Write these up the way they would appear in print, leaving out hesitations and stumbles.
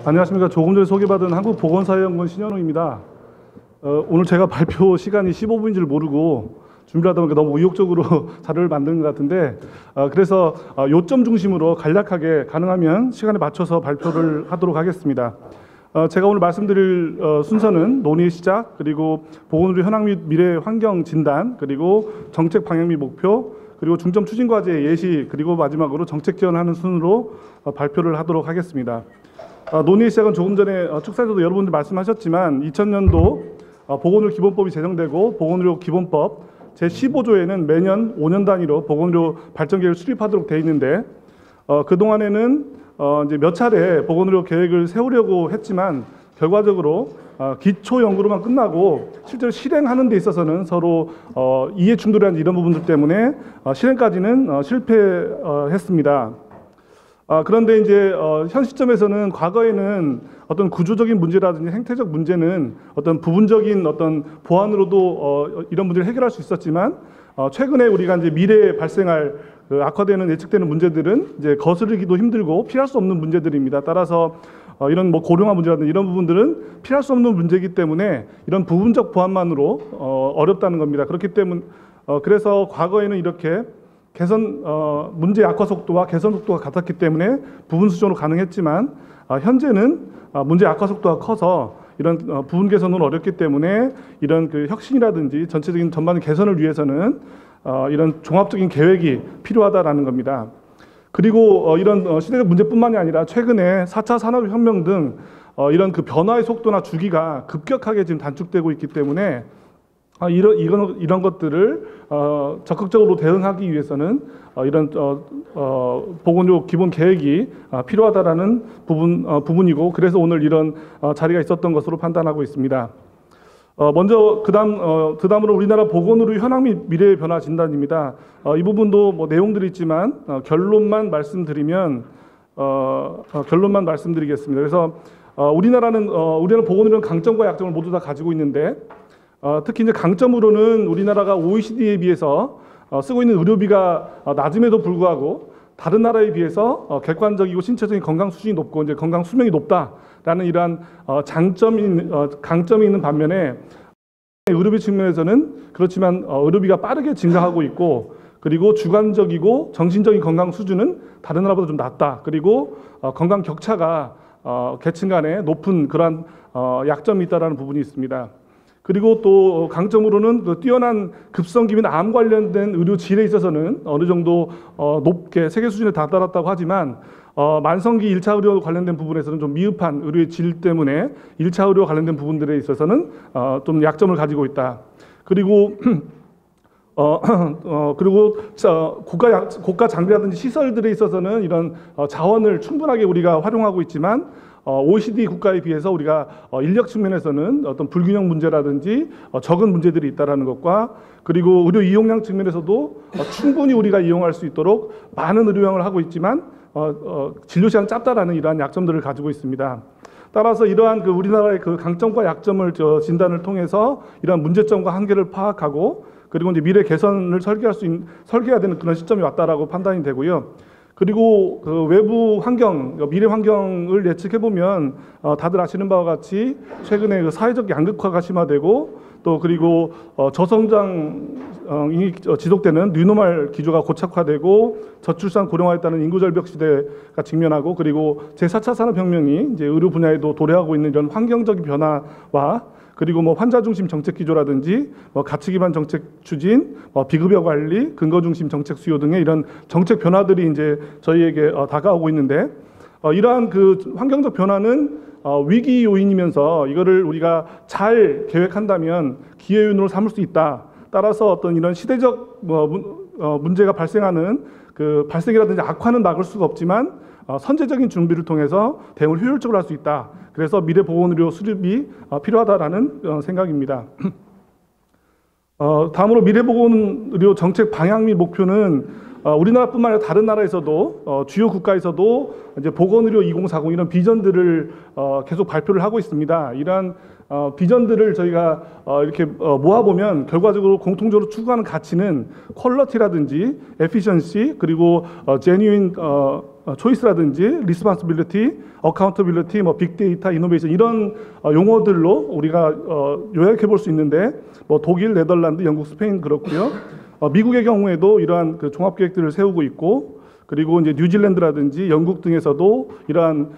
안녕하십니까. 조금 전에 소개받은 한국보건사회연구원 신현웅입니다. 오늘 제가 발표 시간이 15분인 줄 모르고 준비를 하다 보니까 너무 의욕적으로 자료를 만든 것 같은데, 그래서 요점 중심으로 간략하게 가능하면 시간에 맞춰서 발표를 하도록 하겠습니다. 제가 오늘 말씀드릴 순서는 논의의 시작, 그리고 보건의료 현황 및 미래 환경 진단, 그리고 정책 방향 및 목표, 그리고 중점 추진 과제 예시, 그리고 마지막으로 정책 지원하는 순으로 발표를 하도록 하겠습니다. 논의의 시작은 조금 전에 축사에서도 여러분들 말씀하셨지만 2000년도 보건의료 기본법이 제정되고 보건의료 기본법 제15조에는 매년 5년 단위로 보건의료 발전 계획을 수립하도록 되어 있는데, 그동안에는 이제 몇 차례 보건의료 계획을 세우려고 했지만 결과적으로 기초 연구로만 끝나고 실제로 실행하는 데 있어서는 서로 이해 충돌이라는 이런 부분들 때문에 실행까지는 실패했습니다. 그런데 이제 현 시점에서는 과거에는 어떤 구조적인 문제라든지 행태적 문제는 어떤 부분적인 어떤 보완으로도 이런 문제를 해결할 수 있었지만, 최근에 우리가 이제 미래에 발생할 악화되는 예측되는 문제들은 이제 거스르기도 힘들고 피할 수 없는 문제들입니다. 따라서 이런 뭐 고령화 문제라든지 이런 부분들은 피할 수 없는 문제이기 때문에 이런 부분적 보완만으로 어렵다는 겁니다. 그렇기 때문에 그래서 과거에는 이렇게 개선 문제 악화 속도와 개선 속도가 같았기 때문에 부분 수준으로 가능했지만, 현재는 문제 악화 속도가 커서 이런 부분 개선은 어렵기 때문에 이런 그 혁신이라든지 전체적인 전반적인 개선을 위해서는 이런 종합적인 계획이 필요하다라는 겁니다. 그리고 이런 시대적 문제뿐만이 아니라 최근에 4차 산업혁명 등 이런 그 변화의 속도나 주기가 급격하게 지금 단축되고 있기 때문에 이런 것들을 적극적으로 대응하기 위해서는 이런 보건의료 기본 계획이 필요하다라는 부분이고, 그래서 오늘 이런 자리가 있었던 것으로 판단하고 있습니다. 먼저 그다음으로 우리나라 보건의료 현황 및 미래의 변화 진단입니다. 이 부분도 뭐 내용들이 있지만 결론만 말씀드리겠습니다. 그래서 우리나라는 보건의료는 강점과 약점을 모두 다 가지고 있는데, 특히 이제 강점으로는 우리나라가 OECD에 비해서 쓰고 있는 의료비가 낮음에도 불구하고 다른 나라에 비해서 객관적이고 신체적인 건강 수준이 높고 이제 건강 수명이 높다라는 이러한 강점이 있는 반면에, 의료비 측면에서는 그렇지만 의료비가 빠르게 증가하고 있고, 그리고 주관적이고 정신적인 건강 수준은 다른 나라보다 좀 낮다. 그리고 건강 격차가 계층 간에 높은 그러한 약점이 있다라는 부분이 있습니다. 그리고 또 강점으로는 그 뛰어난 급성기 및 암 관련된 의료 질에 있어서는 어느 정도 높게 세계 수준에 다다랐다고 하지만, 만성기 1차 의료 관련된 부분에서는 좀 미흡한 의료의 질 때문에 1차 의료 관련된 부분들에 있어서는 좀 약점을 가지고 있다. 그리고 고가 장비라든지 시설들에 있어서는 이런 자원을 충분하게 우리가 활용하고 있지만, OECD 국가에 비해서 우리가 인력 측면에서는 어떤 불균형 문제라든지 적은 문제들이 있다라는 것과, 그리고 의료 이용량 측면에서도 충분히 우리가 이용할 수 있도록 많은 의료량을 하고 있지만 진료 시간 짧다라는 이러한 약점들을 가지고 있습니다. 따라서 이러한 그 우리나라의 그 강점과 약점을 진단을 통해서 이러한 문제점과 한계를 파악하고, 그리고 이제 미래 개선을 설계해야 되는 그런 시점이 왔다라고 판단이 되고요. 그리고 그 외부 환경, 미래 환경을 예측해 보면 다들 아시는 바와 같이 최근에 그 사회적 양극화가 심화되고, 또 그리고 저성장이 지속되는 뉴노멀 기조가 고착화되고, 저출산 고령화에 따른 인구 절벽 시대가 직면하고, 그리고 제4차 산업혁명이 이제 의료 분야에도 도래하고 있는 이런 환경적인 변화와, 그리고 뭐 환자 중심 정책 기조라든지 가치 기반 정책 추진, 비급여 관리, 근거 중심 정책 수요 등의 이런 정책 변화들이 이제 저희에게 다가오고 있는데, 이러한 그 환경적 변화는 위기 요인이면서 이거를 우리가 잘 계획한다면 기회 요인으로 삼을 수 있다. 따라서 어떤 이런 시대적 문제가 발생하는 그 발생이라든지 악화는 막을 수가 없지만 선제적인 준비를 통해서 대응을 효율적으로 할 수 있다. 그래서 미래 보건의료 수립이 필요하다라는 생각입니다. 다음으로 미래 보건의료 정책 방향 및 목표는 우리나라뿐만 아니라 다른 나라에서도 주요 국가에서도 이제 보건의료 2040 이런 비전들을 계속 발표를 하고 있습니다. 이러한 비전들을 저희가 이렇게 모아보면 결과적으로 공통적으로 추구하는 가치는 퀄러티라든지 에피션시, 그리고 제뉴인 초이스라든지 리스폰시빌리티, 어카운터빌리티, 뭐 빅데이터, 이노베이션 이런 용어들로 우리가 요약해 볼 수 있는데 뭐 독일, 네덜란드, 영국, 스페인 그렇고요. 미국의 경우에도 이러한 그 종합 계획들을 세우고 있고 그리고 이제 뉴질랜드라든지 영국 등에서도 이러한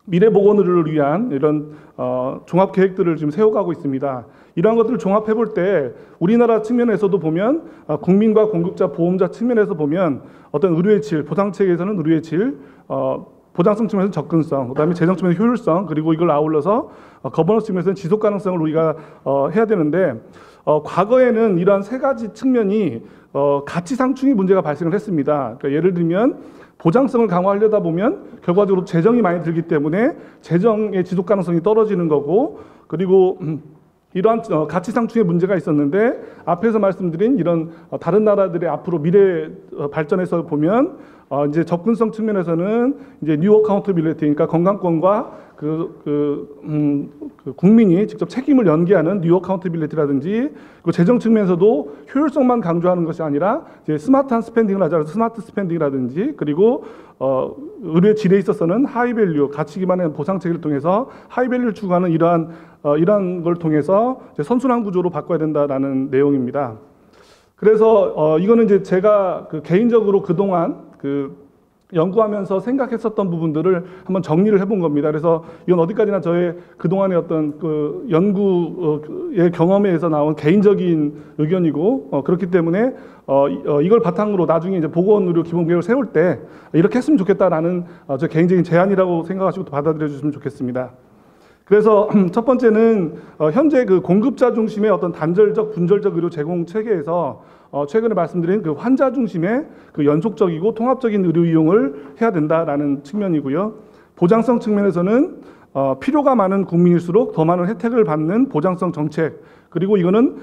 미래 보건의료를 위한 이런 종합 계획들을 지금 세워가고 있습니다. 이러한 것들을 종합해 볼 때 우리나라 측면에서도 보면 국민과 공급자, 보험자 측면에서 보면 어떤 의료의 질, 보상 체계에서는 의료의 질, 보장성 측면에서 접근성, 그다음에 재정 측면에서 효율성, 그리고 이걸 아울러서 거버넌스 측면에서는 지속 가능성을 우리가 해야 되는데 과거에는 이러한 세 가지 측면이 가치 상충이 문제가 발생을 했습니다. 그러니까 예를 들면 보장성을 강화하려다 보면 결과적으로 재정이 많이 들기 때문에 재정의 지속 가능성이 떨어지는 거고 그리고 이러한 가치 상충의 문제가 있었는데 앞에서 말씀드린 이런 다른 나라들의 앞으로 미래 발전에서 보면 이제 접근성 측면에서는 이제 뉴 어카운터빌리티, 그러니까 건강권과 국민이 직접 책임을 연계하는 뉴 어카운터빌리티라든지 그 재정 측면에서도 효율성만 강조하는 것이 아니라 이제 스마트한 스펜딩을 하자 스마트 스펜딩이라든지 그리고 의료의 질에 있어서는 하이밸류 가치 기반의 보상 체계를 통해서 하이밸류를 추구하는 이러한 걸 통해서 이제 선순환 구조로 바꿔야 된다라는 내용입니다. 그래서 이거는 이제 제가 개인적으로 그동안 연구하면서 생각했었던 부분들을 한번 정리를 해본 겁니다. 그래서 이건 어디까지나 저의 그동안의 어떤 연구의 경험에 의해서 나온 개인적인 의견이고 그렇기 때문에 이걸 바탕으로 나중에 이제 보건의료 기본계획을 세울 때 이렇게 했으면 좋겠다라는 저 개인적인 제안이라고 생각하시고 받아들여 주시면 좋겠습니다. 그래서 첫 번째는 현재 공급자 중심의 어떤 단절적, 분절적 의료 제공 체계에서 최근에 말씀드린 환자 중심의 연속적이고 통합적인 의료 이용을 해야 된다라는 측면이고요. 보장성 측면에서는 필요가 많은 국민일수록 더 많은 혜택을 받는 보장성 정책 그리고 이거는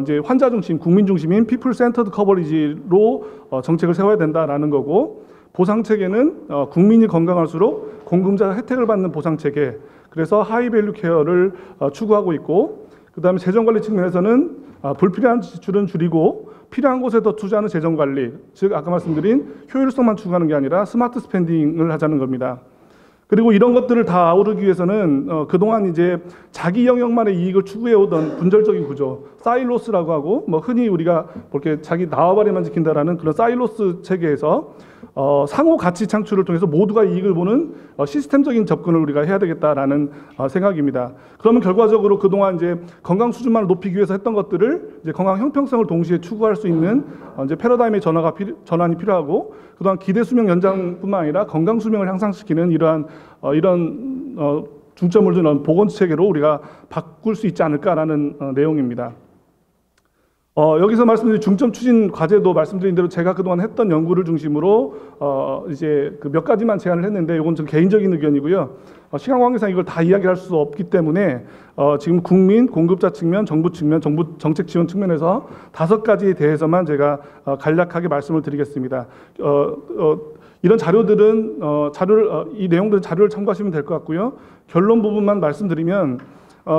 이제 환자 중심, 국민 중심인 people centered coverage로 정책을 세워야 된다라는 거고 보상 체계는 국민이 건강할수록 공급자 혜택을 받는 보상 체계 그래서 하이밸류 케어를 추구하고 있고 그다음에 재정관리 측면에서는 불필요한 지출은 줄이고 필요한 곳에 더 투자하는 재정관리 즉 아까 말씀드린 효율성만 추구하는 게 아니라 스마트 스펜딩을 하자는 겁니다. 그리고 이런 것들을 다 아우르기 위해서는 그동안 이제 자기 영역만의 이익을 추구해 오던 분절적인 구조, 사일로스라고 하고 뭐 흔히 우리가 이렇게 자기 나와바리만 지킨다라는 그런 사일로스 체계에서 상호 가치 창출을 통해서 모두가 이익을 보는 시스템적인 접근을 우리가 해야 되겠다라는 생각입니다. 그러면 결과적으로 그동안 이제 건강 수준만을 높이기 위해서 했던 것들을 이제 건강 형평성을 동시에 추구할 수 있는 이제 패러다임의 전환이 필요하고 그동안 기대 수명 연장뿐만 아니라 건강 수명을 향상시키는 이런 중점을 두는 보건 체계로 우리가 바꿀 수 있지 않을까라는 내용입니다. 여기서 말씀드린 중점 추진 과제도 말씀드린 대로 제가 그동안 했던 연구를 중심으로 이제 몇 가지만 제안을 했는데 이건 좀 개인적인 의견이고요. 시간 관계상 이걸 다 이야기할 수 없기 때문에 지금 국민, 공급자 측면, 정부 측면, 정부 정책 지원 측면에서 5가지에 대해서만 제가 간략하게 말씀을 드리겠습니다. 이런 자료들은 이 내용들은 자료를 참고하시면 될 것 같고요. 결론 부분만 말씀드리면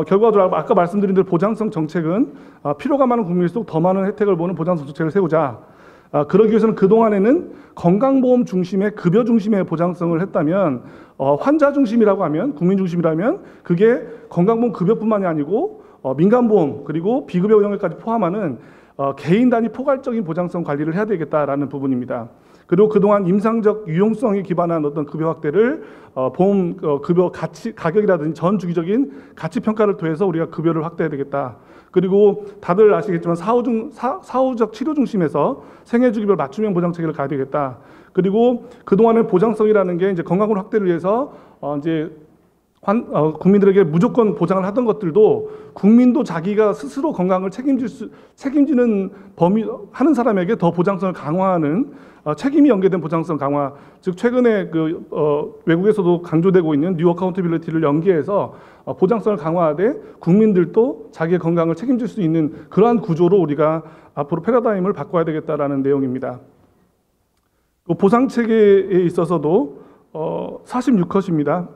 결과적으로 아까 말씀드린 대로 보장성 정책은 필요가 많은 국민일수록 더 많은 혜택을 보는 보장성 정책을 세우자. 그러기 위해서는 그동안에는 건강보험 중심의 급여 중심의 보장성을 했다면 환자 중심이라고 하면 국민 중심이라면 그게 건강보험 급여뿐만이 아니고 민간보험 그리고 비급여 영역까지 포함하는 개인 단위 포괄적인 보장성 관리를 해야 되겠다라는 부분입니다. 그리고 그동안 임상적 유용성에 기반한 어떤 급여 확대를 보험 급여 가격이라든지 전 주기적인 가치 평가를 통해서 우리가 급여를 확대해야 되겠다. 그리고 다들 아시겠지만 사후적 치료 중심에서 생애 주기별 맞춤형 보장 체계를 가야 되겠다. 그리고 그동안의 보장성이라는 게 이제 건강을 확대를 위해서 이제 국민들에게 무조건 보장을 하던 것들도 국민도 자기가 스스로 건강을 책임지는 하는 사람에게 더 보장성을 강화하는 책임이 연계된 보장성 강화, 즉 최근에 외국에서도 강조되고 있는 뉴 어카운터빌리티를 연계해서 보장성을 강화하되 국민들도 자기의 건강을 책임질 수 있는 그러한 구조로 우리가 앞으로 패러다임을 바꿔야 되겠다라는 내용입니다. 보상 체계에 있어서도 46컷입니다.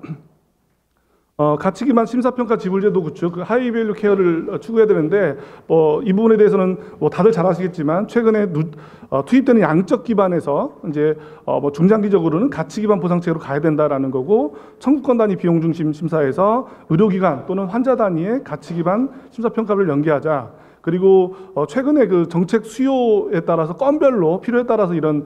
가치 기반 심사평가 지불제도 구축, 그 하이밸류 케어를 추구해야 되는데, 이 부분에 대해서는 다들 잘 아시겠지만, 최근에 투입되는 양적 기반에서 이제 중장기적으로는 가치 기반 보상체계로 가야 된다라는 거고, 청구권 단위 비용 중심 심사에서 의료기관 또는 환자 단위의 가치 기반 심사평가를 연계하자. 그리고 최근에 그 정책 수요에 따라서 건별로 필요에 따라서 이런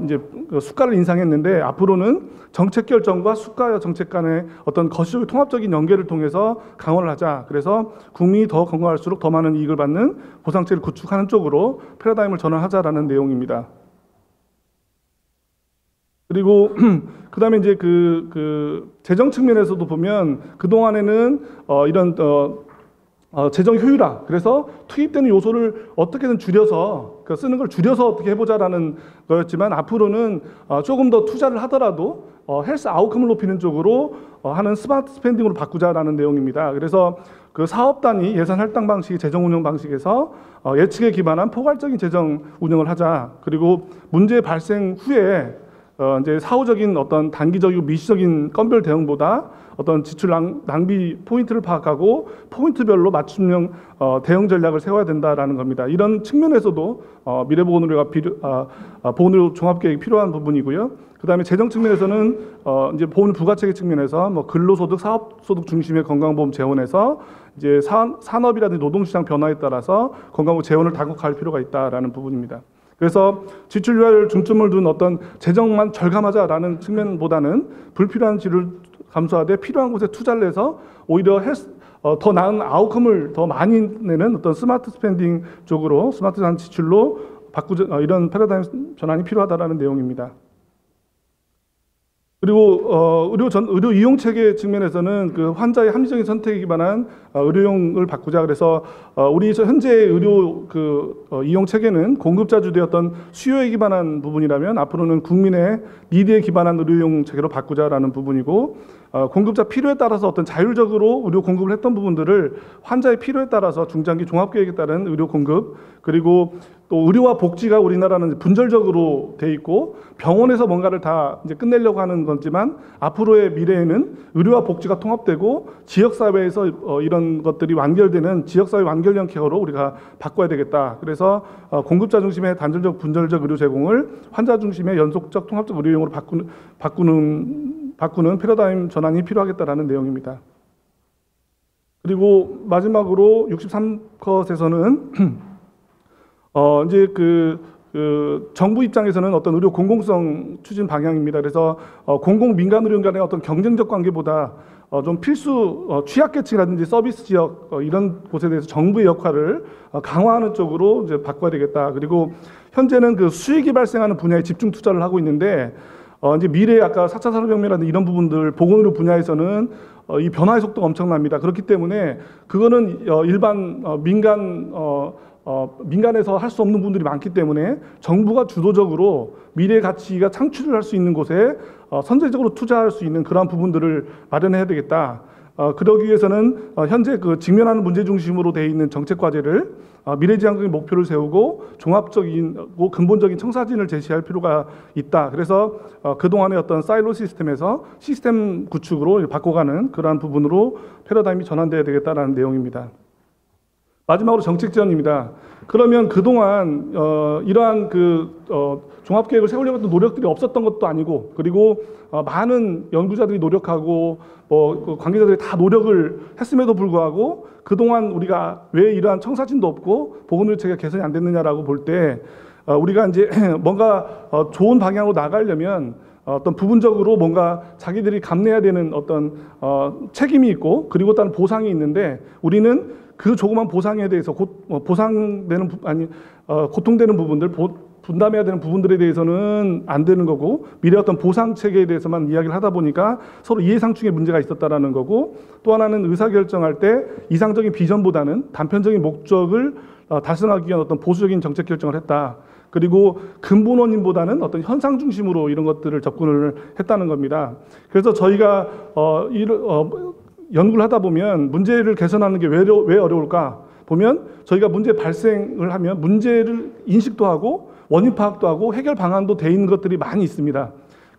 이제 그 수가를 인상했는데, 앞으로는 정책 결정과 수가 정책 간의 어떤 거시적인 통합적인 연계를 통해서 강화를 하자. 그래서 국민이 더 건강할수록 더 많은 이익을 받는 보상체를 구축하는 쪽으로 패러다임을 전환하자라는 내용입니다. 그리고 그다음에 이제 그 재정 측면에서도 보면 그 동안에는 이런 재정 효율화, 그래서 투입되는 요소를 어떻게든 줄여서 쓰는 걸 줄여서 어떻게 해보자라는 거였지만, 앞으로는 조금 더 투자를 하더라도 헬스 아웃컴을 높이는 쪽으로 하는 스마트 스펜딩으로 바꾸자라는 내용입니다. 그래서 그 사업 단위 예산 할당 방식, 재정 운영 방식에서 예측에 기반한 포괄적인 재정 운영을 하자. 그리고 문제 발생 후에 이제 사후적인 어떤 단기적이고 미시적인 건별 대응보다 어떤 지출 낭비 포인트를 파악하고 포인트별로 맞춤형 대응 전략을 세워야 된다라는 겁니다. 이런 측면에서도 미래보건의료가 보건의료 종합계획이 필요한 부분이고요. 그다음에 재정 측면에서는 이제 보건 부가체계 측면에서 근로소득, 사업소득 중심의 건강보험 재원에서 이제 산업이라든지 노동시장 변화에 따라서 건강보험 재원을 다각화할 필요가 있다라는 부분입니다. 그래서 지출 유화를 중점을 둔 어떤 재정만 절감하자라는 측면보다는 불필요한 지출을 감소하되 필요한 곳에 투자를 해서 오히려 더 나은 아웃컴을 더 많이 내는 어떤 스마트 스펜딩 쪽으로, 스마트한 지출로 바꾸자, 이런 패러다임 전환이 필요하다라는 내용입니다. 그리고 의료 이용 체계 측면에서는 그 환자의 합리적인 선택에 기반한 의료용을 바꾸자. 그래서 우리 현재 의료 이용 체계는 공급자 주도의 어떤 수요에 기반한 부분이라면, 앞으로는 국민의 니드에 기반한 의료용 체계로 바꾸자라는 부분이고, 공급자 필요에 따라서 어떤 자율적으로 의료 공급을 했던 부분들을 환자의 필요에 따라서 중장기 종합계획에 따른 의료 공급, 그리고 또 의료와 복지가 우리나라는 분절적으로 돼 있고 병원에서 뭔가를 다 이제 끝내려고 하는 거지만, 앞으로의 미래에는 의료와 복지가 통합되고 지역사회에서 이런 것들이 완결되는 지역사회 완결형 케어로 우리가 바꿔야 되겠다. 그래서 공급자 중심의 단절적 분절적 의료 제공을 환자 중심의 연속적 통합적 의료용으로 바꾸는 패러다임 전환이 필요하겠다라는 내용입니다. 그리고 마지막으로 63컷에서는 이제 정부 입장에서는 어떤 의료 공공성 추진 방향입니다. 그래서 공공 민간 의료 간의 어떤 경쟁적 관계보다 좀 필수 취약계층이라든지 서비스 지역 이런 곳에 대해서 정부의 역할을 강화하는 쪽으로 이제 바꿔야 되겠다. 그리고 현재는 그 수익이 발생하는 분야에 집중 투자를 하고 있는데, 이제 미래에 아까 4차 산업혁명이라든지 이런 부분들 보건의료 분야에서는 이 변화의 속도가 엄청납니다. 그렇기 때문에 그거는 일반 민간에서 할 수 없는 분들이 많기 때문에 정부가 주도적으로 미래의 가치가 창출을 할 수 있는 곳에 선제적으로 투자할 수 있는 그러한 부분들을 마련해야 되겠다. 그러기 위해서는 현재 직면하는 문제 중심으로 되어 있는 정책 과제를 미래지향적인 목표를 세우고 종합적이고 근본적인 청사진을 제시할 필요가 있다. 그래서 그동안의 어떤 사일로 시스템에서 시스템 구축으로 바꿔가는 그러한 부분으로 패러다임이 전환돼야 되겠다라는 내용입니다. 마지막으로 정책 지원입니다. 그러면 그동안 이러한 종합계획을 세우려고 했던 노력들이 없었던 것도 아니고, 그리고 많은 연구자들이 노력하고 관계자들이 다 노력을 했음에도 불구하고 그동안 우리가 왜 이러한 청사진도 없고 보건의료 체계가 개선이 안 됐느냐라고 볼 때, 우리가 이제 뭔가 좋은 방향으로 나가려면 어떤 부분적으로 뭔가 자기들이 감내해야 되는 어떤 책임이 있고, 그리고 다른 보상이 있는데, 우리는 그 조그만 보상에 대해서 고통되는 부분들, 분담해야 되는 부분들에 대해서는 안 되는 거고, 미래 어떤 보상 체계에 대해서만 이야기를 하다 보니까 서로 이해상충의 문제가 있었다라는 거고, 또 하나는 의사결정할 때 이상적인 비전보다는 단편적인 목적을 달성하기 위한 어떤 보수적인 정책 결정을 했다. 그리고 근본 원인보다는 어떤 현상 중심으로 이런 것들을 접근을 했다는 겁니다. 그래서 저희가 연구를 하다 보면 문제를 개선하는 게 왜 어려울까 보면, 저희가 문제 발생을 하면 문제를 인식도 하고 원인 파악도 하고 해결 방안도 돼 있는 것들이 많이 있습니다.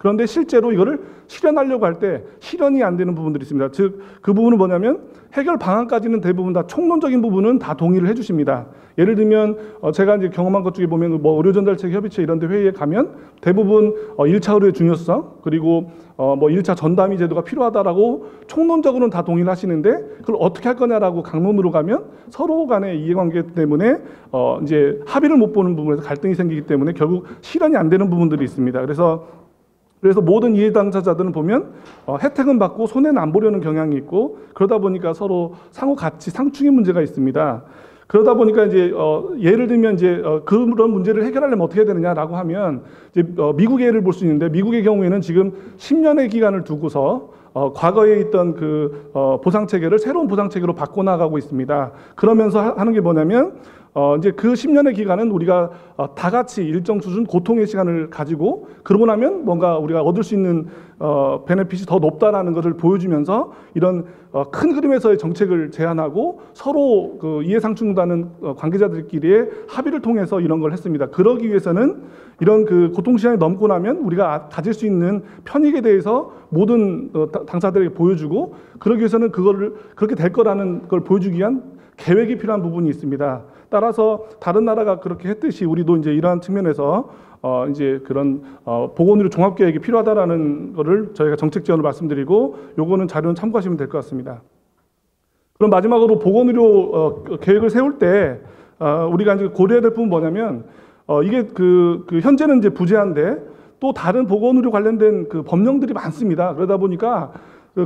그런데 실제로 이거를 실현하려고 할 때 실현이 안 되는 부분들이 있습니다. 즉, 그 부분은 뭐냐면 해결 방안까지는 대부분 다 총론적인 부분은 다 동의를 해주십니다. 예를 들면 제가 이제 경험한 것 중에 보면 뭐 의료전달체 협의체 이런 데 회의에 가면 대부분 1차 의료의 중요성 그리고 뭐 1차 전담의 제도가 필요하다라고 총론적으로는 다 동의를 하시는데 그걸 어떻게 할 거냐라고 강론으로 가면 서로 간의 이해관계 때문에 이제 합의를 못 보는 부분에서 갈등이 생기기 때문에 결국 실현이 안 되는 부분들이 있습니다. 그래서 모든 이해 당사자들은 보면 혜택은 받고 손해는 안 보려는 경향이 있고 그러다 보니까 서로 상호 가치 상충의 문제가 있습니다. 그러다 보니까 이제 예를 들면 이제 그런 문제를 해결하려면 어떻게 해야 되느냐라고 하면 이제 미국의 예를 볼 수 있는데 미국의 경우에는 지금 10년의 기간을 두고서 과거에 있던 그 보상 체계를 새로운 보상 체계로 바꿔나가고 있습니다. 그러면서 하는 게 뭐냐면 이제 그 10년의 기간은 우리가 다 같이 일정 수준 고통의 시간을 가지고 그러고 나면 뭔가 우리가 얻을 수 있는 베네핏이 더 높다라는 것을 보여주면서 이런 큰 그림에서의 정책을 제안하고 서로 그 이해상충다는 관계자들끼리의 합의를 통해서 이런 걸 했습니다. 그러기 위해서는 이런 그 고통 시간이 넘고 나면 우리가 가질 수 있는 편익에 대해서 모든 당사자들에게 보여주고 그러기 위해서는 그거를 그렇게 될 거라는 걸 보여주기 위한 계획이 필요한 부분이 있습니다. 따라서 다른 나라가 그렇게 했듯이 우리도 이제 이러한 측면에서 이제 그런 보건의료 종합계획이 필요하다라는 거를 저희가 정책 지원을 말씀드리고 요거는 자료는 참고하시면 될 것 같습니다. 그럼 마지막으로 보건의료 계획을 세울 때 우리가 이제 고려해야 될 부분 뭐냐면 이게 그 현재는 이제 부재한데 또 다른 보건의료 관련된 그 법령들이 많습니다. 그러다 보니까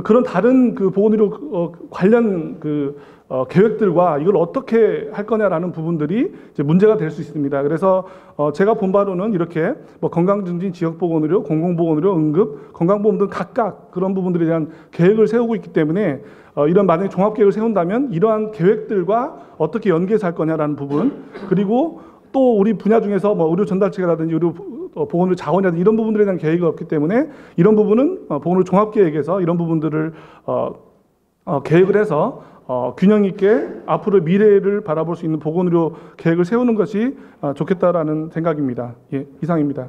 그런 다른 그 보건의료 관련 계획들과 이걸 어떻게 할 거냐라는 부분들이 이제 문제가 될 수 있습니다. 그래서 제가 본 바로는 이렇게 뭐 건강증진, 지역보건의료, 공공보건의료, 응급, 건강보험 등 각각 그런 부분들에 대한 계획을 세우고 있기 때문에 이런 만약에 종합계획을 세운다면 이러한 계획들과 어떻게 연계해서 할 거냐라는 부분 그리고 또 우리 분야 중에서 뭐 의료 전달체계라든지 의료 보건의료 자원이라든지 이런 부분들에 대한 계획이 없기 때문에 이런 부분은 보건의료 종합계획에서 이런 부분들을 계획을 해서 균형 있게 앞으로 미래를 바라볼 수 있는 보건의료 계획을 세우는 것이 좋겠다라는 생각입니다. 예, 이상입니다.